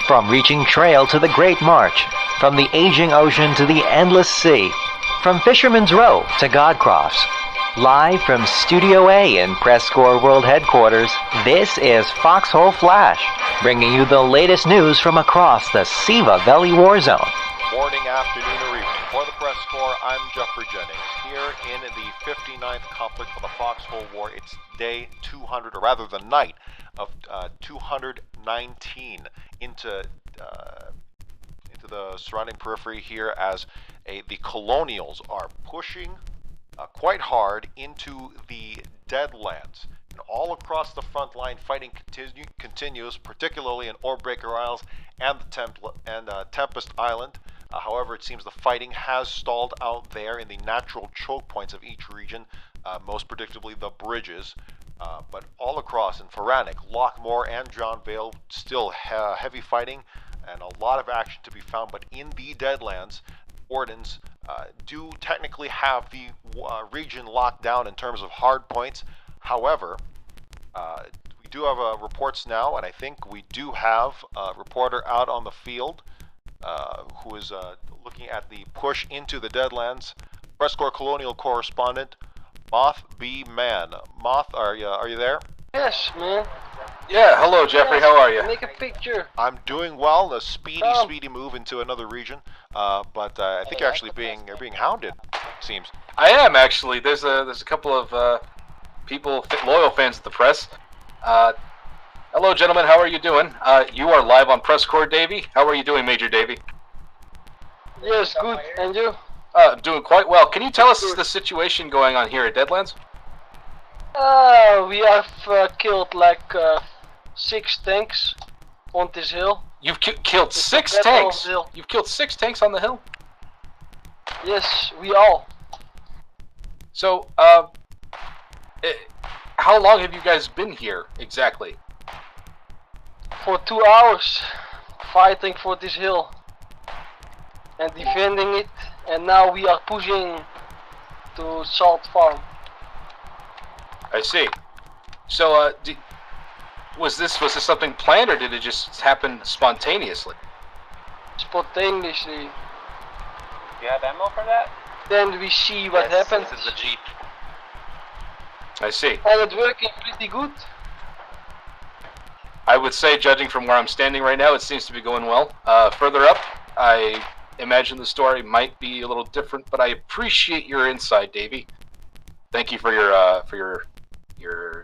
From reaching trail to the Great March, from the aging ocean to the endless sea, from Fisherman's Row to Godcross. Live from Studio A in PressCorps World Headquarters, this is Foxhole Flash, bringing you the latest news from across the Siva Valley war zone. Morning, afternoon, or evening. For the PressCorps, I'm Jeffrey Jennings. Here in the 59th conflict of the Foxhole War, it's day 200, or rather the night of 219 into the surrounding periphery here as the Colonials are pushing quite hard into the Deadlands. And all across the front line, fighting continues, particularly in Orbreaker Isles and the Tempest Island. However, it seems the fighting has stalled out there in the natural choke points of each region, most predictably the bridges. But all across in Feranic, Lockmore, and John Vale, still heavy fighting and a lot of action to be found. But in the Deadlands, Wardens do technically have the region locked down in terms of hard points. However, we do have reports now, and I think we do have a reporter out on the field who is looking at the push into the Deadlands. PressCorps Colonial correspondent Moth B. Mann. Moth, are you there? Yes, man. Yeah, hello Jeffrey, how are you? Make a picture. I'm doing well. A speedy move into another region, but I think you're actually being hounded. Seems. I am actually. There's a couple of people, loyal fans of the press. Hello, gentlemen. How are you doing? You are live on PressCorps, Davey. How are you doing, Major Davey? Yes, good. And you? I'm doing quite well. Can you tell us the situation going on here at Deadlands? We have killed like 6 tanks on this hill. You've killed 6 tanks? You've killed 6 tanks on the hill? Yes, we all. So, how long have you guys been here, exactly? For 2 hours, fighting for this hill and defending it, and now we are pushing to Salt Farm. I see. So, was this something planned, or did it just happen spontaneously? Spontaneously. You have ammo for that? Then we see what happens. This is a Jeep. I see. And it's working pretty good. I would say, judging from where I'm standing right now, it seems to be going well. Further up, I imagine the story might be a little different, but I appreciate your insight, Davey. Thank you for your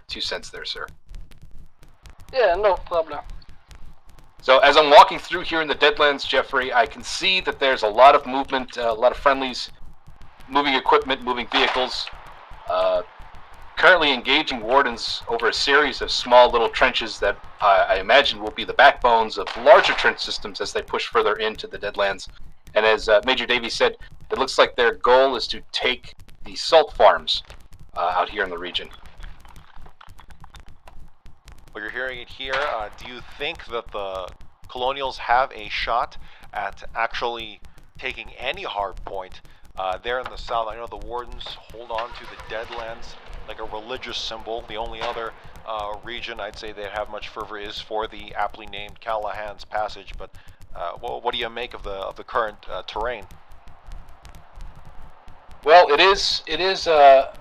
2 cents there, sir. Yeah, no problem. So as I'm walking through here in the Deadlands, Jeffrey, I can see that there's a lot of movement, a lot of friendlies, moving equipment, moving vehicles. Currently engaging Wardens over a series of small little trenches that I imagine will be the backbones of larger trench systems as they push further into the Deadlands. And as Major Davey said, it looks like their goal is to take the salt farms out here in the region. Well, you're hearing it here. Do you think that the Colonials have a shot at actually taking any hard point there in the south? I know the Wardens hold on to the Deadlands like a religious symbol. The only other region I'd say they have much fervor is for the aptly named Callahan's Passage. But what do you make of the current terrain? Well, it is a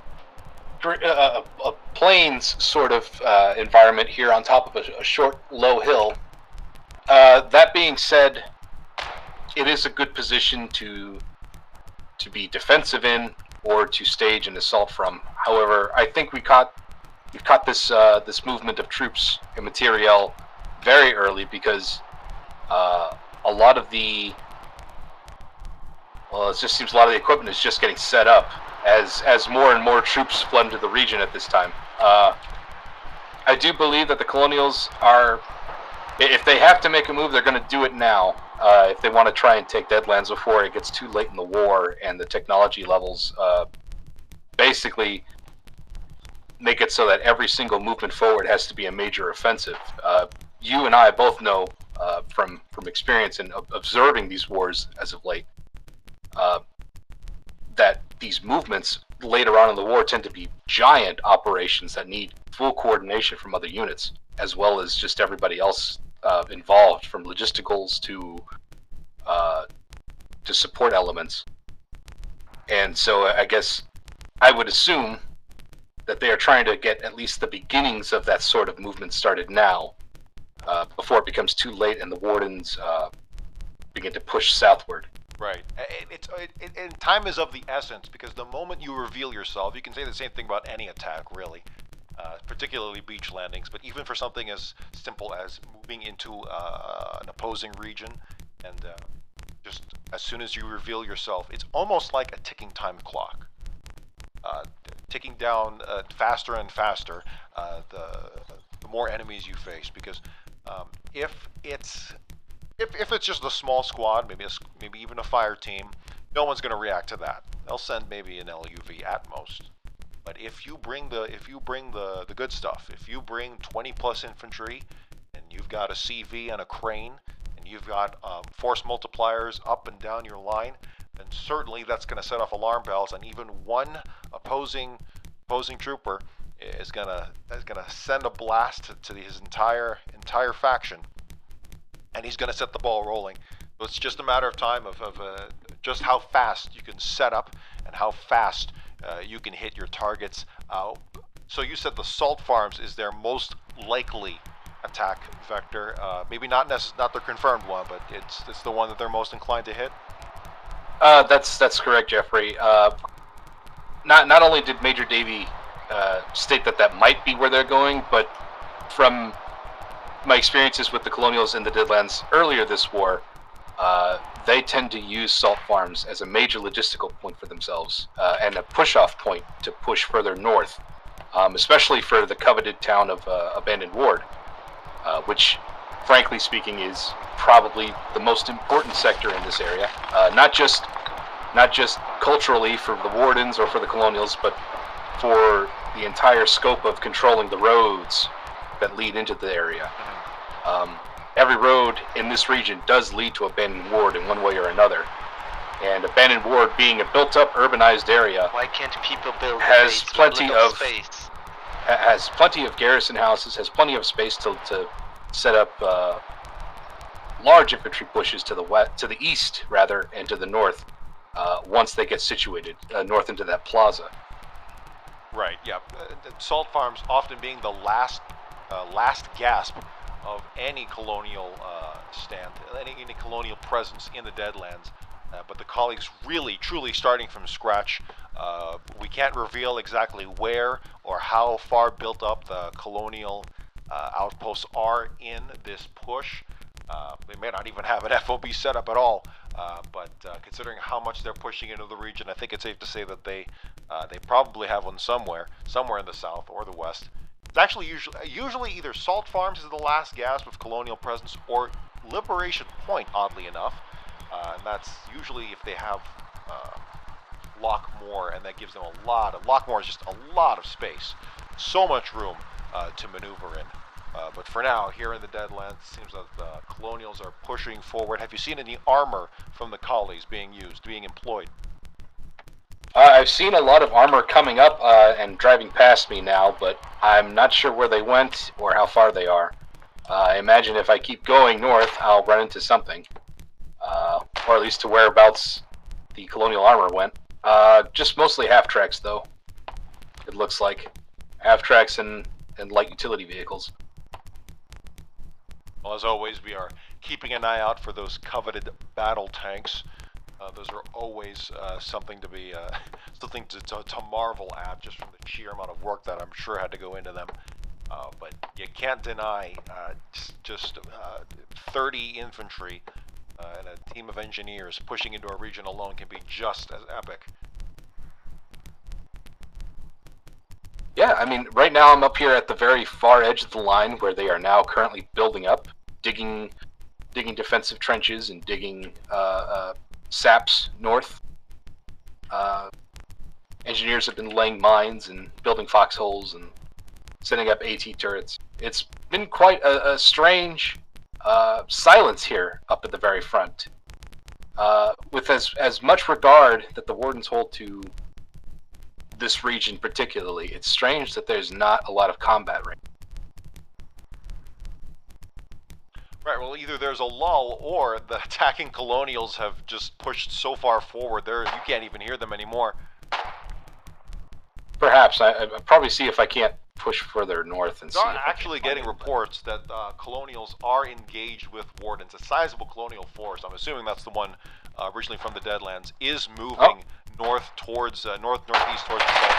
plains sort of environment here on top of a short, low hill. That being said, it is a good position to be defensive in or to stage an assault from. However, I think we've caught this movement of troops and materiel very early because a lot of the it just seems a lot of the equipment is just getting set up as more and more troops flood into the region at this time. I do believe that the Colonials are, if they have to make a move, they're going to do it now. If they want to try and take Deadlands before it gets too late in the war and the technology levels basically make it so that every single movement forward has to be a major offensive. You and I both know from experience and observing these wars as of late that these movements later on in the war tend to be giant operations that need full coordination from other units, as well as just everybody else involved, from logisticals to support elements. And so I guess I would assume that they are trying to get at least the beginnings of that sort of movement started now, before it becomes too late and the wardens begin to push southward. Right. And time is of the essence, because the moment you reveal yourself, you can say the same thing about any attack, really, particularly beach landings, but even for something as simple as moving into an opposing region, and just as soon as you reveal yourself, it's almost like a ticking time clock. Ticking down faster and faster, the more enemies you face, because if it's just a small squad, maybe even a fire team, no one's going to react to that. They'll send maybe an LUV at most. But if you bring the good stuff, if you bring 20 plus infantry, and you've got a CV and a crane, and you've got force multipliers up and down your line, then certainly that's going to set off alarm bells, and even one opposing trooper is going to send a blast to his entire faction. And he's going to set the ball rolling. So it's just a matter of time of just how fast you can set up and how fast you can hit your targets. So you said the salt farms is their most likely attack vector. Maybe not their confirmed one, but it's the one that they're most inclined to hit. That's correct, Jeffrey. Not only did Major Davey state that might be where they're going, but from my experiences with the Colonials in the Deadlands earlier this war, they tend to use salt farms as a major logistical point for themselves, and a push-off point to push further north, especially for the coveted town of Abandoned Ward, which, frankly speaking, is probably the most important sector in this area, not just culturally for the Wardens or for the Colonials, but for the entire scope of controlling the roads that lead into the area. Every road in this region does lead to Abandoned Ward in one way or another. And Abandoned Ward, being a built-up urbanized area, why can't people build has plenty of space? Has plenty of garrison houses, has plenty of space to set up large infantry pushes to the west, to the east rather, and to the north. Once they get situated north into that plaza. Right. Yeah. Salt farms often being the last gasp of any colonial stand, any colonial presence in the Deadlands. But the colleagues really, truly starting from scratch. We can't reveal exactly where or how far built up the colonial outposts are in this push. They may not even have an FOB set up at all, but considering how much they're pushing into the region, I think it's safe to say that they probably have one somewhere in the south or the west. It's actually usually either Salt Farms is the last gasp of colonial presence, or Liberation Point, oddly enough, and that's usually if they have Lockmore, and that gives them Lockmore is just a lot of space, so much room to maneuver in. But for now, here in the Deadlands, it seems that the Colonials are pushing forward. Have you seen any armor from the collies being employed? I've seen a lot of armor coming up and driving past me now, but I'm not sure where they went or how far they are. I imagine if I keep going north, I'll run into something. Or at least to whereabouts the Colonial armor went. Just mostly half-tracks, though. It looks like. Half-tracks and light utility vehicles. Well, as always, we are keeping an eye out for those coveted battle tanks. Those are always something to be something to marvel at, just from the sheer amount of work that I'm sure had to go into them. But you can't deny just 30 infantry and a team of engineers pushing into a region alone can be just as epic. Yeah, I mean, right now I'm up here at the very far edge of the line where they are now currently building up, digging defensive trenches and digging saps north. Engineers have been laying mines and building foxholes and setting up AT turrets. It's been quite a strange silence here up at the very front, with as much regard that the Wardens hold to this region particularly. It's strange that there's not a lot of combat right now. Right, well, either there's a lull or the attacking Colonials have just pushed so far forward there you can't even hear them anymore. Perhaps. I'll probably see if I can't push further north and see. I'm actually getting reports that Colonials are engaged with Wardens. A sizable Colonial force, I'm assuming that's the one originally from the Deadlands, is moving north towards, northeast towards the south.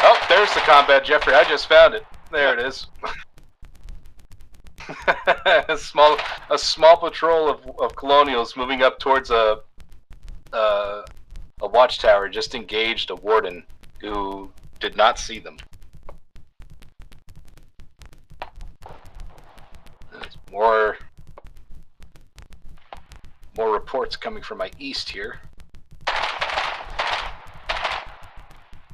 Oh, there's the combat, Jeffrey. I just found it. There it is. a small patrol of Colonials moving up towards a watchtower just engaged a Warden who did not see them. There's more reports coming from my east here.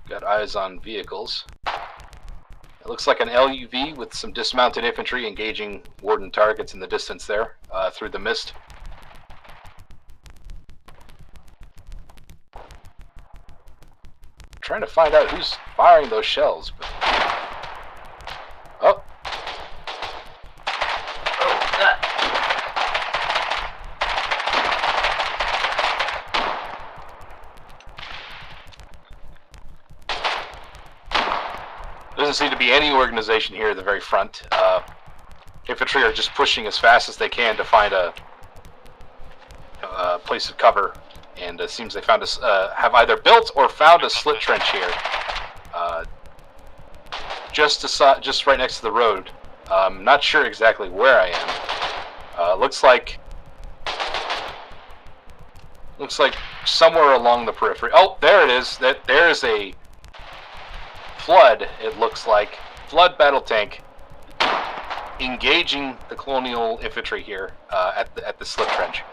Got eyes on vehicles. It looks like an LUV with some dismounted infantry engaging Warden targets in the distance there, through the mist. Trying to find out who's firing those shells, but... Oh! Doesn't seem to be any organization here at the very front. Infantry are just pushing as fast as they can to find a place of cover, and it seems they found have either built or found a slit trench here, just right next to the road. Not sure exactly where I am. Looks like somewhere along the periphery. Oh, there it is. There is a Flood, it looks like. Flood Battle Tank engaging the Colonial infantry here at the slip trench.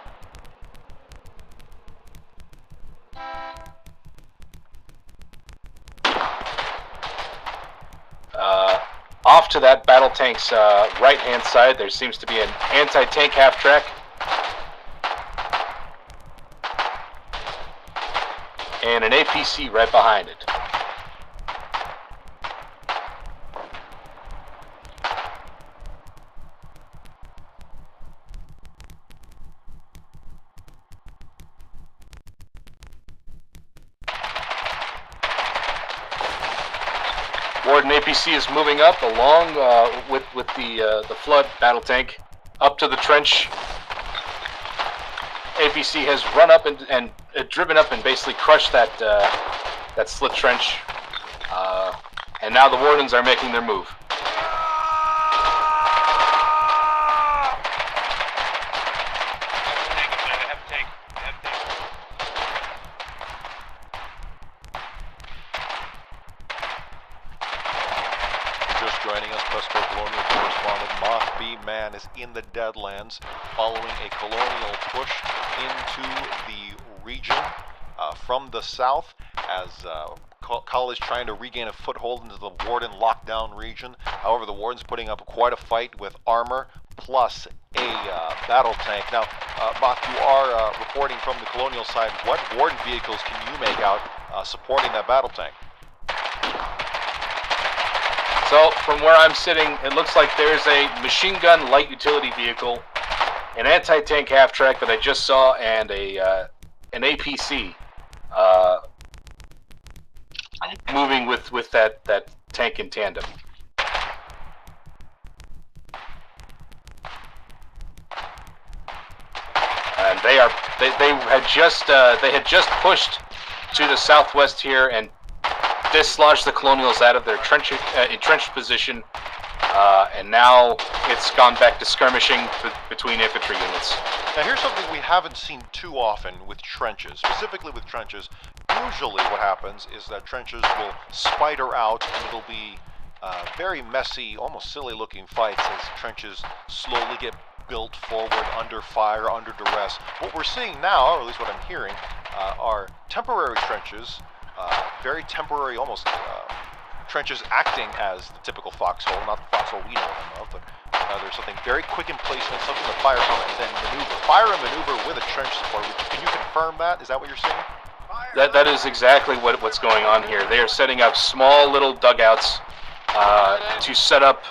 Off to that battle tank's right-hand side, there seems to be an anti-tank half-track. And an APC right behind it. Warden APC is moving up along with the Flood battle tank up to the trench. APC has run up and driven up and basically crushed that slit trench, and now the Wardens are making their move. Joining us, PressCorps Colonial correspondent Moth B. Mann is in the Deadlands following a Colonial push into the region from the south as Cull is trying to regain a foothold into the Warden lockdown region. However, the Warden's putting up quite a fight with armor plus a battle tank. Now, Moth, you are reporting from the Colonial side. What Warden vehicles can you make out supporting that battle tank? So, from where I'm sitting, it looks like there's a machine gun light utility vehicle, an anti-tank half-track that I just saw, and an APC moving with that tank in tandem. And they had just pushed to the southwest here and dislodged the Colonials out of their entrenched position, and now it's gone back to skirmishing between infantry units. Now here's something we haven't seen too often with trenches, specifically with trenches. Usually what happens is that trenches will spider out and it'll be very messy, almost silly looking fights as trenches slowly get built forward under fire, under duress. What we're seeing now, or at least what I'm hearing, are temporary trenches, very temporary, almost trenches acting as the typical Foxhole, not the Foxhole we know them of, but there's something very quick in placement, something to fire from and then maneuver. Fire and maneuver with a trench support. Can you confirm that? Is that what you're saying? That is exactly what's going on here. They are setting up small little dugouts to set up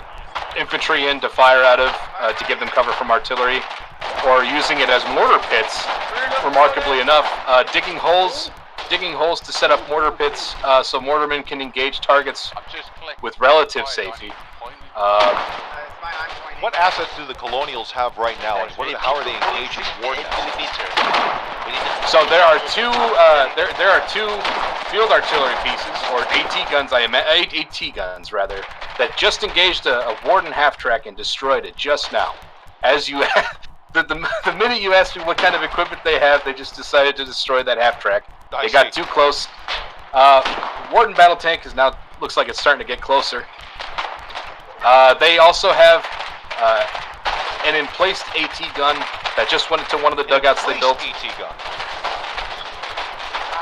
infantry in to fire out of. to give them cover from artillery, or using it as mortar pits. Remarkably enough, digging holes to set up mortar pits so mortarmen can engage targets with relative safety. What assets do the Colonials have right now, and how are they engaging Warden? So there are two field artillery pieces, or AT guns, AT guns rather, that just engaged a Warden half-track and destroyed it just now. As you, the minute you asked me what kind of equipment they have, they just decided to destroy that half-track. They got too close. Warden Battle Tank is now, looks like it's starting to get closer. They also have an emplaced AT gun that just went into one of the dugouts they built. AT gun.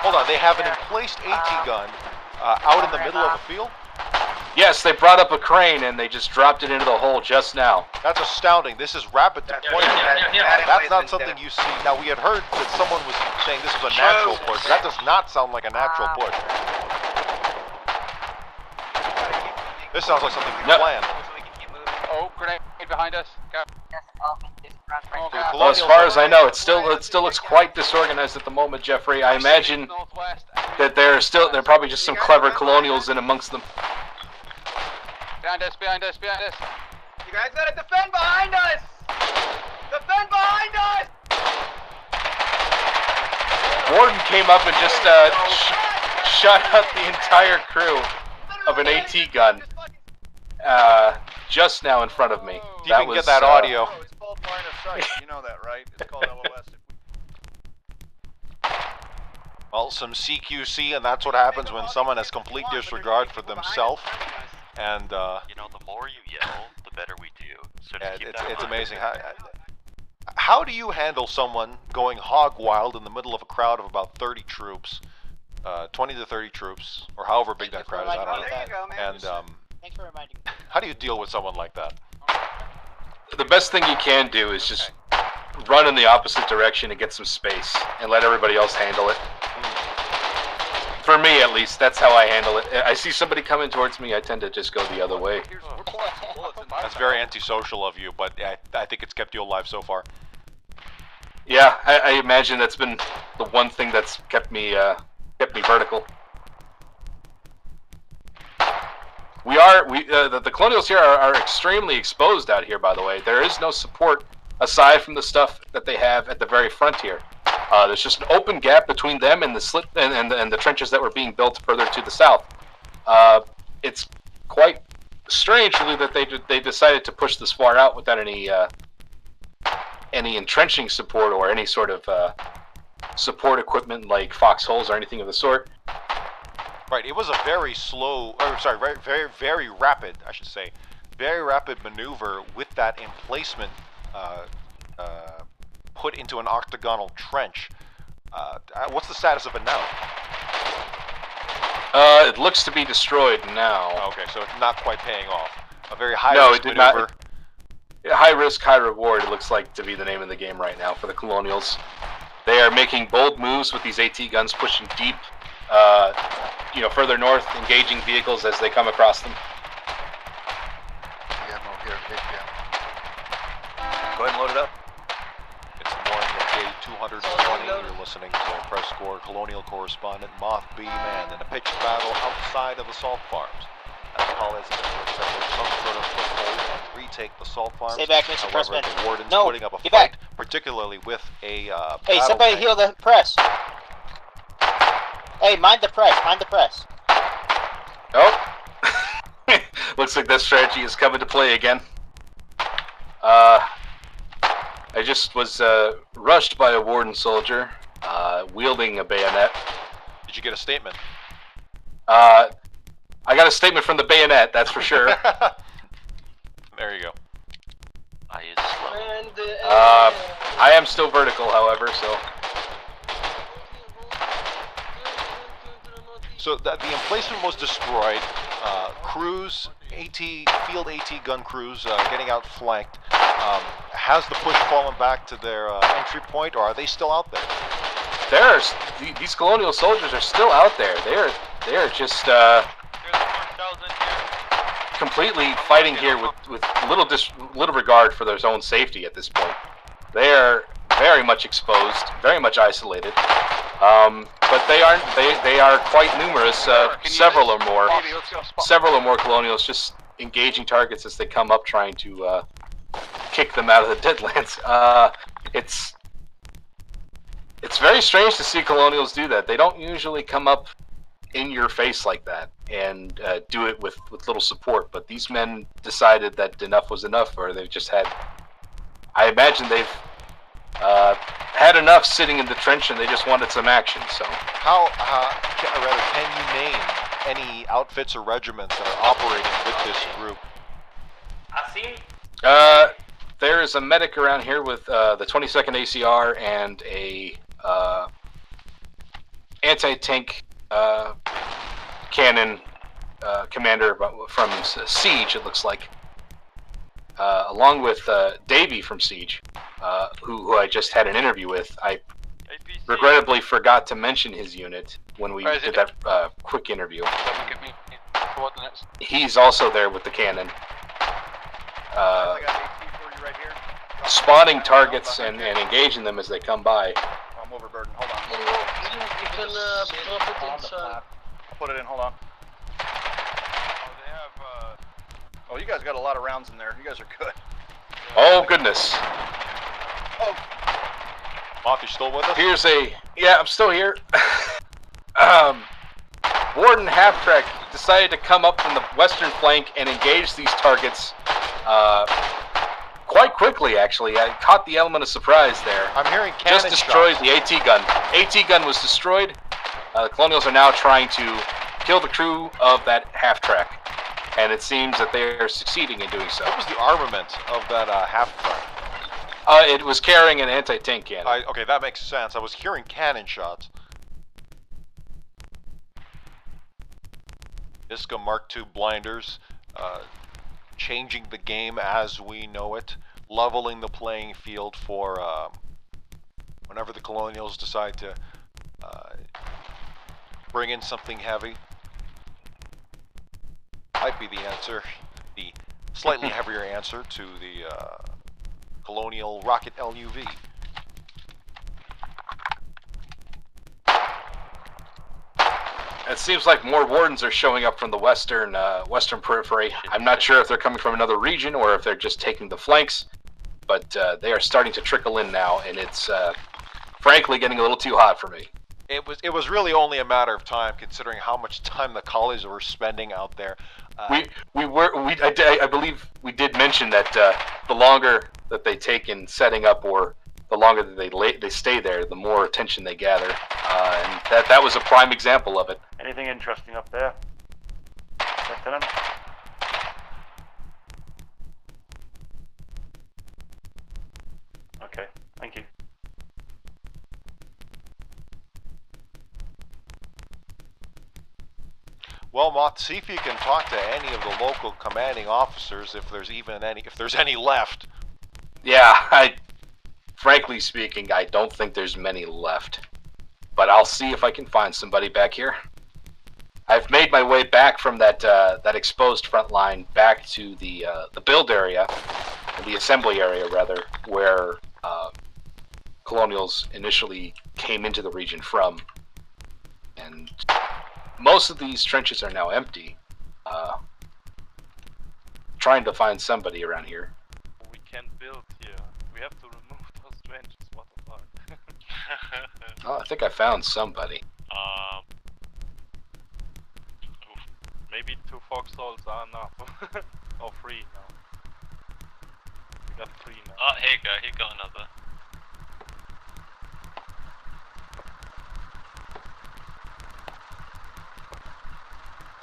Hold on, they have an emplaced AT gun out in the middle of the field? Yes, they brought up a crane and they just dropped it into the hole just now. That's astounding. This is rapid deployment. That's not something you see. Now, we had heard that someone was saying this was a natural push. That does not sound like a natural push. This sounds like something we planned. Oh, grenade behind us. Go. Well, as far as I know, it still looks quite disorganized at the moment, Jeffrey. I imagine that there are probably just some clever Colonials in amongst them. Behind us, behind us, behind us. You guys gotta defend behind us! Defend behind us! Warden came up and just shot out the entire crew of an AT gun just now in front of me. You can get that audio. Oh, it's called line of sight. You know that, right? It's called LOS. Well, some CQC, and that's what happens when someone has complete disregard for themselves. And you know, the more you yell, the better we do. So just keep that in it's mind. amazing. How do you handle someone going hog wild in the middle of a crowd of about 30 troops, 20 to 30 troops, or however big that crowd is? I don't know. There you go, man. And Thanks for reminding me. how do you deal with someone like that? The best thing you can do is just run in the opposite direction and get some space, and let everybody else handle it. For me, at least, that's how I handle it. I see somebody coming towards me, I tend to just go the other way. That's very antisocial of you, but I think it's kept you alive so far. Yeah, I imagine that's been the one thing that's kept me vertical. The Colonials here are extremely exposed out here, by the way. There is no support aside from the stuff that they have at the very front here. There's just an open gap between them and the slit and the trenches that were being built further to the south. It's quite strange, really, that they decided to push this far out without any entrenching support or any sort of support equipment like foxholes or anything of the sort. Right, it was a very slow, very rapid, I should say, very rapid maneuver with that emplacement put into an octagonal trench. What's the status of it now? It looks to be destroyed now. Okay, so it's not quite paying off. A very high-risk maneuver. High risk, high reward, it looks like to be the name of the game right now for the Colonials. They are making bold moves with these AT guns, pushing deep, further north, engaging vehicles as they come across them. Ammo here, big jam. Go ahead and load it up. It's the morning of day 220. You're listening to PressCorps Colonial correspondent Moth B. Mann in a pitched battle outside of the salt farms. As Paul has established some sort of foothold and retake the salt farms. Stay back, Mr. However, Pressman. the warden's No, putting up a get fight, back. particularly with a Hey, battle somebody tank. heal the press. Hey, mind the press, mind the press. Oh! Looks like that strategy is coming to play again. I just was rushed by a warden soldier wielding a bayonet. Did you get a statement? I got a statement from the bayonet, that's for sure. There you go. I use slow. I am still vertical, however, so... So the emplacement was destroyed. Crews, field AT gun crews getting outflanked. Has the push fallen back to their entry point, or are they still out there? These Colonial soldiers are still out there. They are just completely fighting here with little regard for their own safety at this point. They are very much exposed, very much isolated. But they are quite numerous. Several or more colonials just engaging targets as they come up, trying to kick them out of the Deadlands. It's very strange to see colonials do that. They don't usually come up in your face like that and do it with little support. But these men decided that enough was enough, or they've just had. I imagine they've had enough sitting in the trench and they just wanted some action. So, can you name any outfits or regiments that are operating with this group? There is a medic around here with the 22nd ACR and a anti-tank cannon commander from Siege, it looks like, along with Davey from Siege, who I just had an interview with. I regrettably forgot to mention his unit when we did that quick interview. He's also there with the cannon. I got AP for you right here. Spotting targets and engaging them as they come by. I'm overburdened. Hold on. You can drop it inside. I'll put it in. Hold on. Oh, they have. Oh, you guys got a lot of rounds in there. You guys are good. Oh goodness. Oh. Moth, you still with us? Yeah, I'm still here. Warden Half-Track decided to come up from the western flank and engage these targets quite quickly, actually. I caught the element of surprise there. I'm hearing cannon Just destroyed the AT gun. AT gun was destroyed. The Colonials are now trying to kill the crew of that half-track, and it seems that they are succeeding in doing so. What was the armament of that half-track? It was carrying an anti-tank cannon. Okay, that makes sense. I was hearing cannon shots. Iska Mark II blinders, changing the game as we know it, leveling the playing field for whenever the Colonials decide to bring in something heavy. Might be the answer, the slightly heavier answer to the Colonial rocket LUV. It seems like more wardens are showing up from the western periphery. I'm not sure if they're coming from another region or if they're just taking the flanks, but they are starting to trickle in now, and it's frankly getting a little too hot for me. It was really only a matter of time, considering how much time the collies were spending out there. I believe we did mention that the longer that they take in setting up, or the longer that they stay there, the more attention they gather, and that was a prime example of it. Anything interesting up there, Lieutenant? Okay, thank you. Well, Moth, see if you can talk to any of the local commanding officers, if there's any left. Yeah, frankly speaking, I don't think there's many left, but I'll see if I can find somebody back here. I've made my way back from that exposed front line back to the build area, the assembly area rather, where Colonials initially came into the region from, and most of these trenches are now empty. Trying to find somebody around here. We can't build here. We have to remove those trenches. What the fuck? Oh, I think I found somebody. Maybe 2 foxholes are enough. Or 3 now. We got 3 now. Oh, here you go. He got another.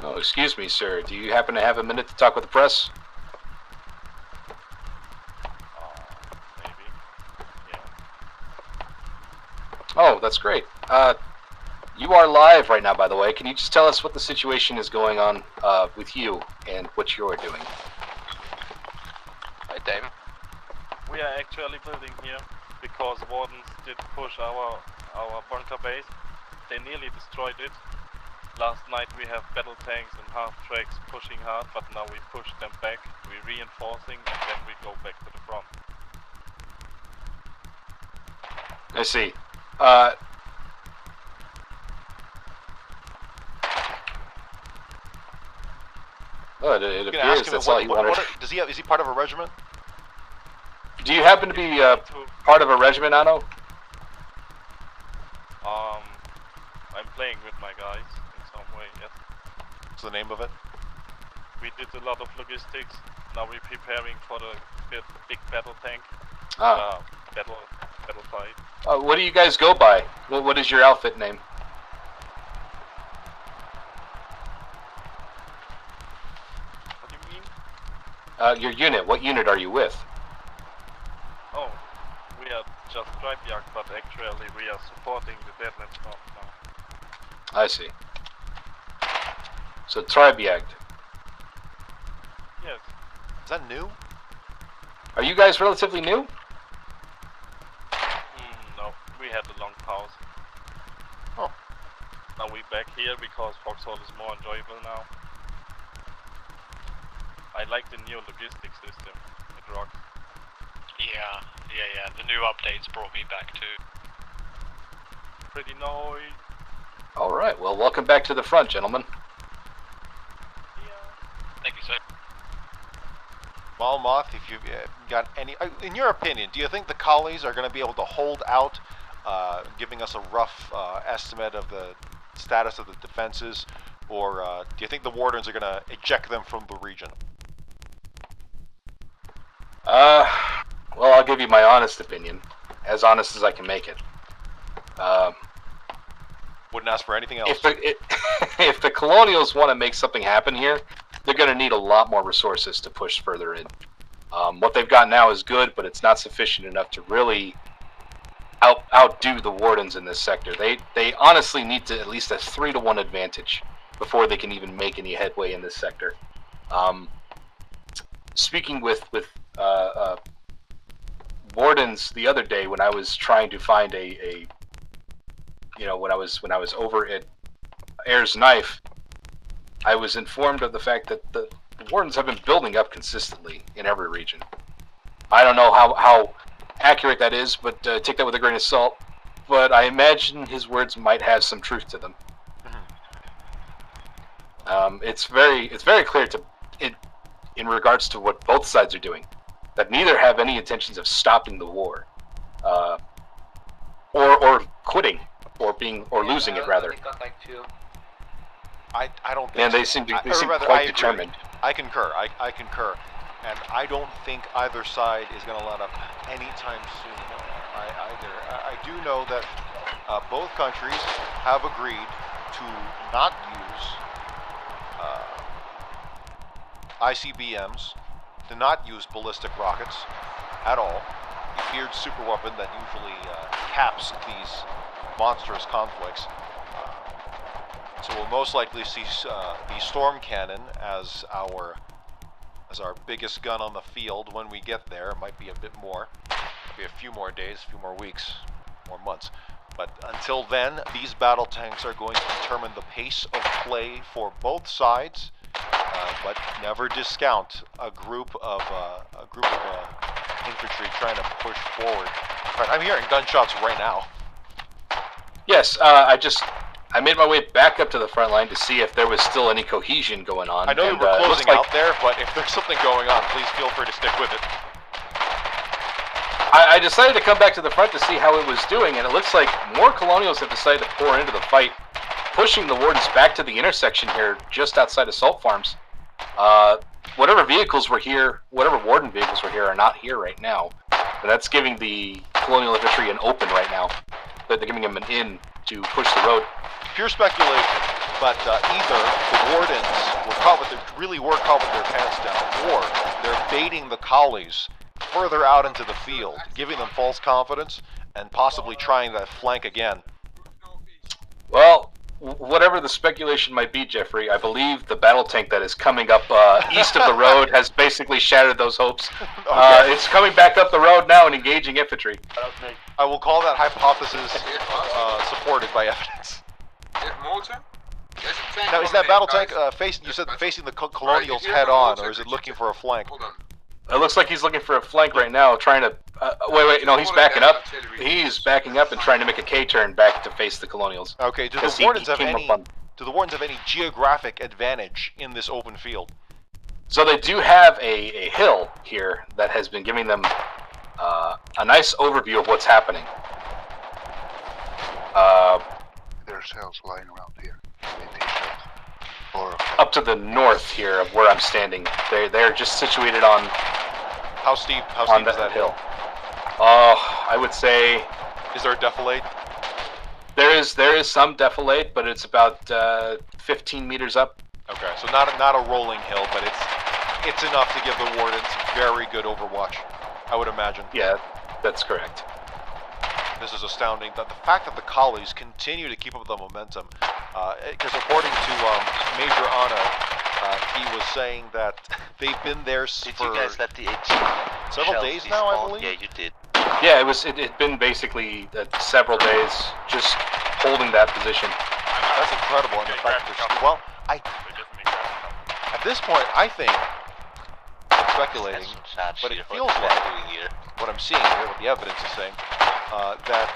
Oh, excuse me, sir. Do you happen to have a minute to talk with the press? Maybe. Yeah. Oh, that's great. You are live right now, by the way. Can you just tell us what the situation is going on with you and what you're doing? Hi, Dame. We are actually building here because wardens did push our bunker base. They nearly destroyed it. Last night we have battle tanks and half tracks pushing hard, but now we push them back, we're reinforcing, and then we go back to the front. I see. Well, it appears that's all he wanted. Does he have? Is he part of a regiment? Do you happen to be part of a regiment, Anno? I'm playing with my guys in some way, yes. What's the name of it? We did a lot of logistics. Now we're preparing for the big battle tank. Battle fight. What do you guys go by? What is your outfit name? What do you mean? Your unit. What unit are you with? Oh, we are just Tribe, but actually we are supporting the Deadlands now. I see. So Tribe. Yes. Is that new? Are you guys relatively new? No, we had a long pause. Oh. Now we're back here because Foxhole is more enjoyable now. I like the new logistics system. It rocks. Yeah. The new updates brought me back too. Pretty noise. Alright, well, welcome back to the front, gentlemen. Thank you, sir. Well, Moth, if you've got any... in your opinion, do you think the collies are going to be able to hold out, giving us a rough estimate of the status of the defenses, or do you think the Wardens are going to eject them from the region? Well, I'll give you my honest opinion. As honest as I can make it. Wouldn't ask for anything else. If the Colonials want to make something happen here, they're going to need a lot more resources to push further in. What they've got now is good, but it's not sufficient enough to really outdo the Wardens in this sector. They honestly need to at least a 3-to-1 advantage before they can even make any headway in this sector. Speaking with Wardens the other day when I was trying to find when I was over at Ayer's Knife, I was informed of the fact that the Wardens have been building up consistently in every region. I don't know how accurate that is, but take that with a grain of salt. But I imagine his words might have some truth to them. It's very clear in regards to what both sides are doing, that neither have any intentions of stopping the war, or quitting, or losing it rather. I don't think. And so. they seem quite determined. I concur. I concur, and I don't think either side is going to let up anytime soon. I do know that both countries have agreed to not use ICBMs, to not use ballistic rockets at all. The feared superweapon that usually caps these monstrous conflicts. So we'll most likely see the storm cannon as our biggest gun on the field when we get there. It might be a bit more, maybe a few more days, a few more weeks, more months. But until then, these battle tanks are going to determine the pace of play for both sides. But never discount a group of infantry trying to push forward. I'm hearing gunshots right now. Yes, I made my way back up to the front line to see if there was still any cohesion going on. I know you were closing out there, but if there's something going on, please feel free to stick with it. I decided to come back to the front to see how it was doing, and it looks like more Colonials have decided to pour into the fight, pushing the Wardens back to the intersection here, just outside of Salt Farms. Whatever vehicles were here, whatever Warden vehicles were here, are not here right now. And that's giving the Colonial infantry an open right now. They're giving them an in to push the road. Pure speculation, but either the Wardens really were caught with their pants down, or they're baiting the collies further out into the field, giving them false confidence, and possibly trying to flank again. Well, whatever the speculation might be, Jeffrey, I believe the battle tank that is coming up east of the road has basically shattered those hopes. Okay. It's coming back up the road now and engaging infantry. I will call that hypothesis supported by evidence. Now, is that battle tank facing? You said facing the Colonials head on, or is it looking for a flank? Hold on. It looks like he's looking for a flank right now, trying to... wait, no, he's backing up. He's backing up and trying to make a K-turn back to face the Colonials. Okay, do the Wardens have any geographic advantage in this open field? So they do have a hill here that has been giving them a nice overview of what's happening. There's cells lying around here. Up to the north here of where I'm standing. They're just situated on... How steep is that hill? I would say... Is there a defilade? There is some defilade, but it's about 15 meters up. Okay, so not a rolling hill, but it's enough to give the Wardens very good overwatch, I would imagine. Yeah, that's correct. This is astounding. The fact that the collies continue to keep up the momentum, because according to Major Anno, he was saying that they've been there for you guys let the several days now, I believe? Yeah, you did. Yeah, it had been basically several days just holding that position. That's incredible. And the fact that at this point, I think, I'm speculating, but it feels like what I'm seeing here, what the evidence is saying, that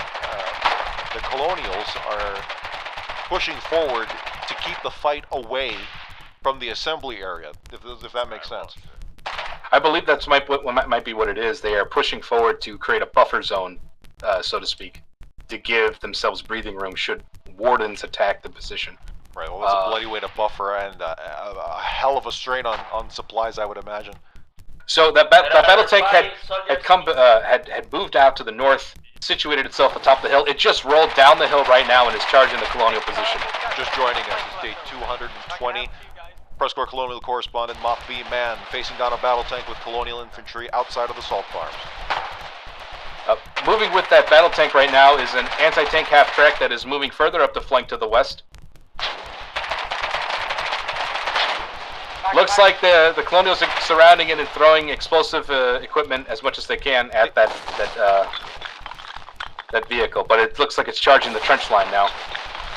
the Colonials are pushing forward to keep the fight away from the assembly area, if that makes sense. I believe that's might be what it is. They are pushing forward to create a buffer zone, so to speak, to give themselves breathing room should Wardens attack the position. Right, well, that's a bloody way to buffer and a hell of a strain on supplies, I would imagine. So that battle tank had moved out to the north, situated itself atop the hill. It just rolled down the hill right now and is charging the Colonial position. Just joining us is day 220. PressCorps Colonial correspondent Moth B. Mann facing down a battle tank with Colonial infantry outside of the salt farms. Moving with that battle tank right now is an anti-tank half-track that is moving further up the flank to the west. Looks like the Colonials are surrounding it and throwing explosive equipment as much as they can at that vehicle, but it looks like it's charging the trench line now.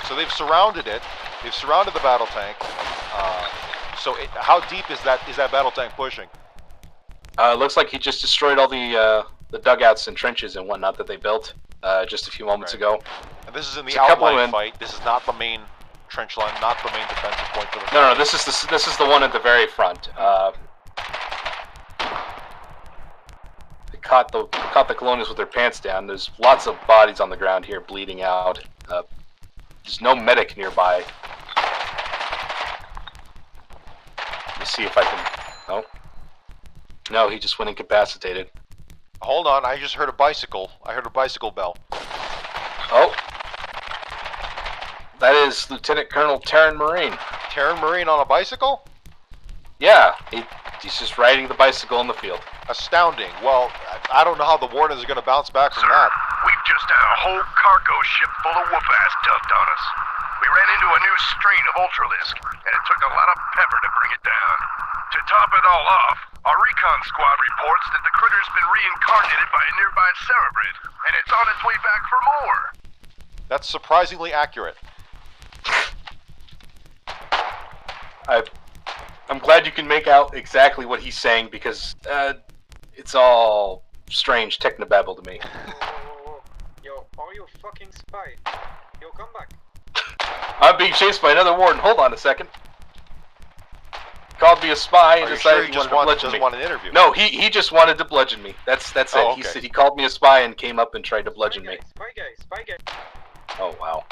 So they've surrounded it. They've surrounded the battle tank. So how deep is that battle tank pushing? Looks like he just destroyed all the dugouts and trenches and whatnot that they built just a few moments ago. And this is in the outline fight. This is not the main trench line, not the main defensive point for the... No, this is the one at the very front. They caught the Colonials with their pants down. There's lots of bodies on the ground here bleeding out. There's no medic nearby. Let me see if I can... No, he just went incapacitated. Hold on, I just heard a bicycle. I heard a bicycle bell. Oh. That is Lieutenant Colonel Terran Marine. Terran Marine on a bicycle? Yeah, he's just riding the bicycle in the field. Astounding. Well, I don't know how the Wardens are going to bounce back from that. We've just had a whole cargo ship full of whoop-ass dumped on us. We ran into a new strain of Ultralisk, and it took a lot of pepper to bring it down. To top it all off, our recon squad reports that the critter's been reincarnated by a nearby Cerebrid, and it's on its way back for more. That's surprisingly accurate. I'm glad you can make out exactly what he's saying because it's all strange technobabble to me. Yo, are you a fucking spy? Yo, come back. I'm being chased by another warden. Hold on a second. Called me a spy and decided he doesn't want an interview? No, he just wanted to bludgeon me. That's it. Oh, okay. He said he called me a spy and came up and tried to bludgeon me. Spy guy. Oh wow.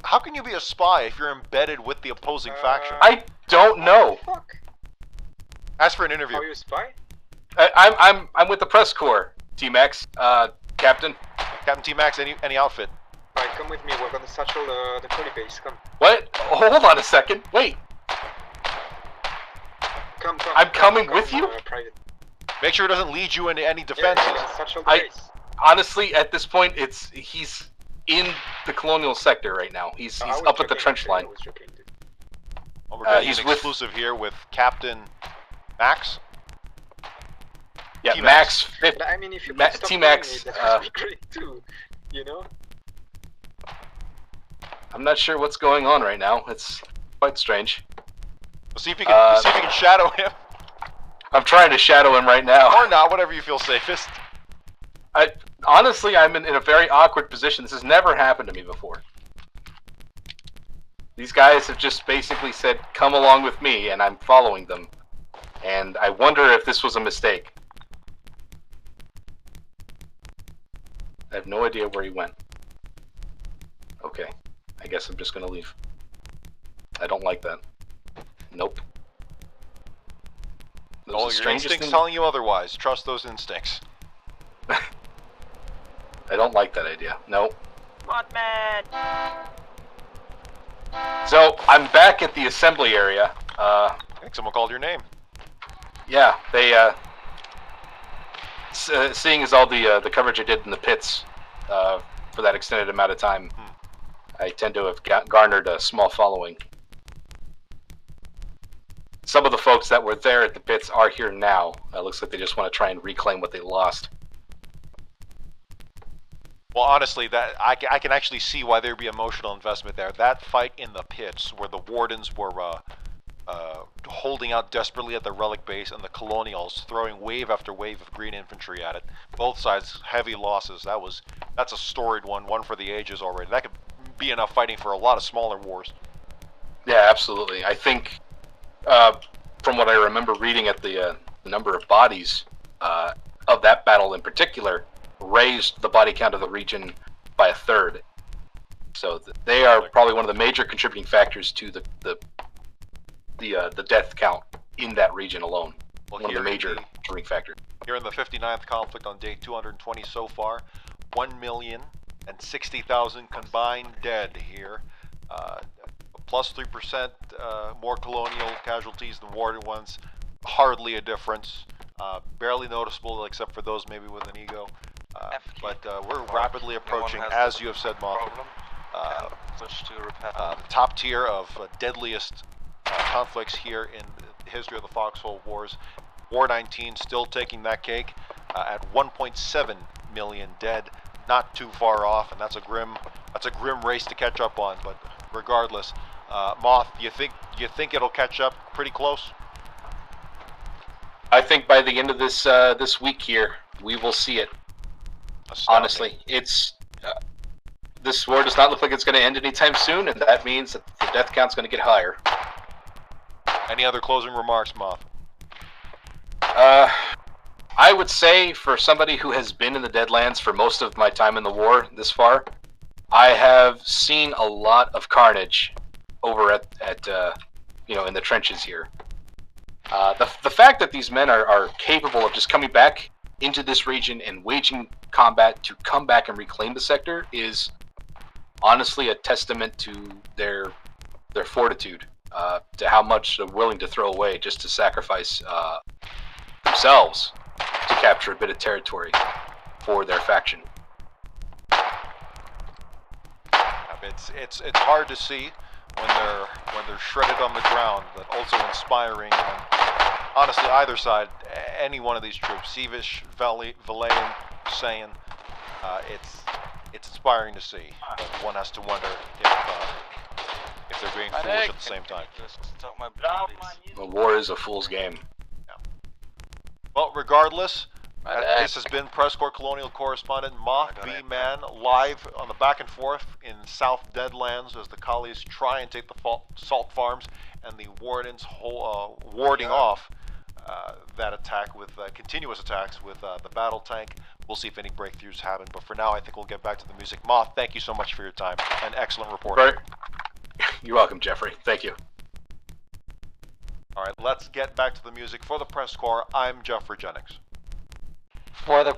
How can you be a spy if you're embedded with the opposing faction? I don't know. Fuck. Ask for an interview. Are you a spy? I'm with the PressCorps, T-Max, Captain. Captain T-Max, any outfit? Alright, come with me. We're gonna satchel the collie base. Come. What? Hold on a second. Wait. Come. I'm coming with you? Private. Make sure it doesn't lead you into any defenses. Satchel the base. Honestly, at this point, he's in the Colonial sector right now. He's up at the trench line. Well, we're getting an exclusive here with Captain Max. Yeah, Max. But I mean, if you T-Max. that would be great too. You know. I'm not sure what's going on right now. It's quite strange. We'll see if you can shadow him. I'm trying to shadow him right now. Or not, whatever you feel safest. Honestly, I'm in a very awkward position. This has never happened to me before. These guys have just basically said, come along with me, and I'm following them. And I wonder if this was a mistake. I have no idea where he went. Okay, I guess I'm just gonna leave. I don't like that. Nope. Oh, your instinct's telling you otherwise. Trust those instincts. I don't like that idea. Nope. Mothman! So, I'm back at the assembly area. I think someone called your name. Yeah, they, seeing as all the coverage I did in the pits, for that extended amount of time, I tend to have garnered a small following. Some of the folks that were there at the pits are here now. It looks like they just want to try and reclaim what they lost. Well, honestly, that I can actually see why there'd be emotional investment there. That fight in the pits, where the Wardens were holding out desperately at the relic base, and the Colonials throwing wave after wave of green infantry at it. Both sides heavy losses. That's a storied one for the ages already. That could be enough fighting for a lot of smaller wars. Yeah, absolutely. I think, from what I remember reading at the number of bodies of that battle in particular, raised the body count of the region by a third. So they are probably one of the major contributing factors to the death count in that region alone. Well, one of the major contributing factors. Here in the 59th conflict on day 220 so far, 1,060,000 combined dead here. Plus 3% more Colonial casualties than Warden ones. Hardly a difference. Barely noticeable except for those maybe with an ego. But we're rapidly approaching, as you have said, Moth, the top tier of deadliest conflicts here in the history of the Foxhole Wars. War 19 still taking that cake at 1.7 million dead, not too far off, and that's a grim race to catch up on. But regardless, Moth, you think it'll catch up pretty close? I think by the end of this this week here, we will see it. Astounding. Honestly, it's this war does not look like it's going to end anytime soon, and that means that the death count's going to get higher. Any other closing remarks, Moth? I would say, for somebody who has been in the Deadlands for most of my time in the war this far, I have seen a lot of carnage over at in the trenches here. The fact that these men are capable of just coming back into this region and waging combat to come back and reclaim the sector is honestly a testament to their fortitude, to how much they're willing to throw away just to sacrifice themselves to capture a bit of territory for their faction. It's hard to see when they're shredded on the ground, but also inspiring. And honestly, either side, any one of these troops, Sevish, Valayan, Sayan, it's inspiring to see. But one has to wonder if they're being foolish at the same time. The war is a fool's game. Yeah. Well, regardless, this has been PressCorps Colonial correspondent Moth B. Mann, live on the back and forth in South Deadlands as the collies try and take the salt farms, and the Wardens warding off that attack with continuous attacks with the battle tank. We'll see if any breakthroughs happen, but for now I think we'll get back to the music. Moth, thank you so much for your time and excellent reporting. Right. You're welcome, Jeffrey. Thank you. All right, let's get back to the music. For the PressCorps, I'm Jeffrey Jennings. For the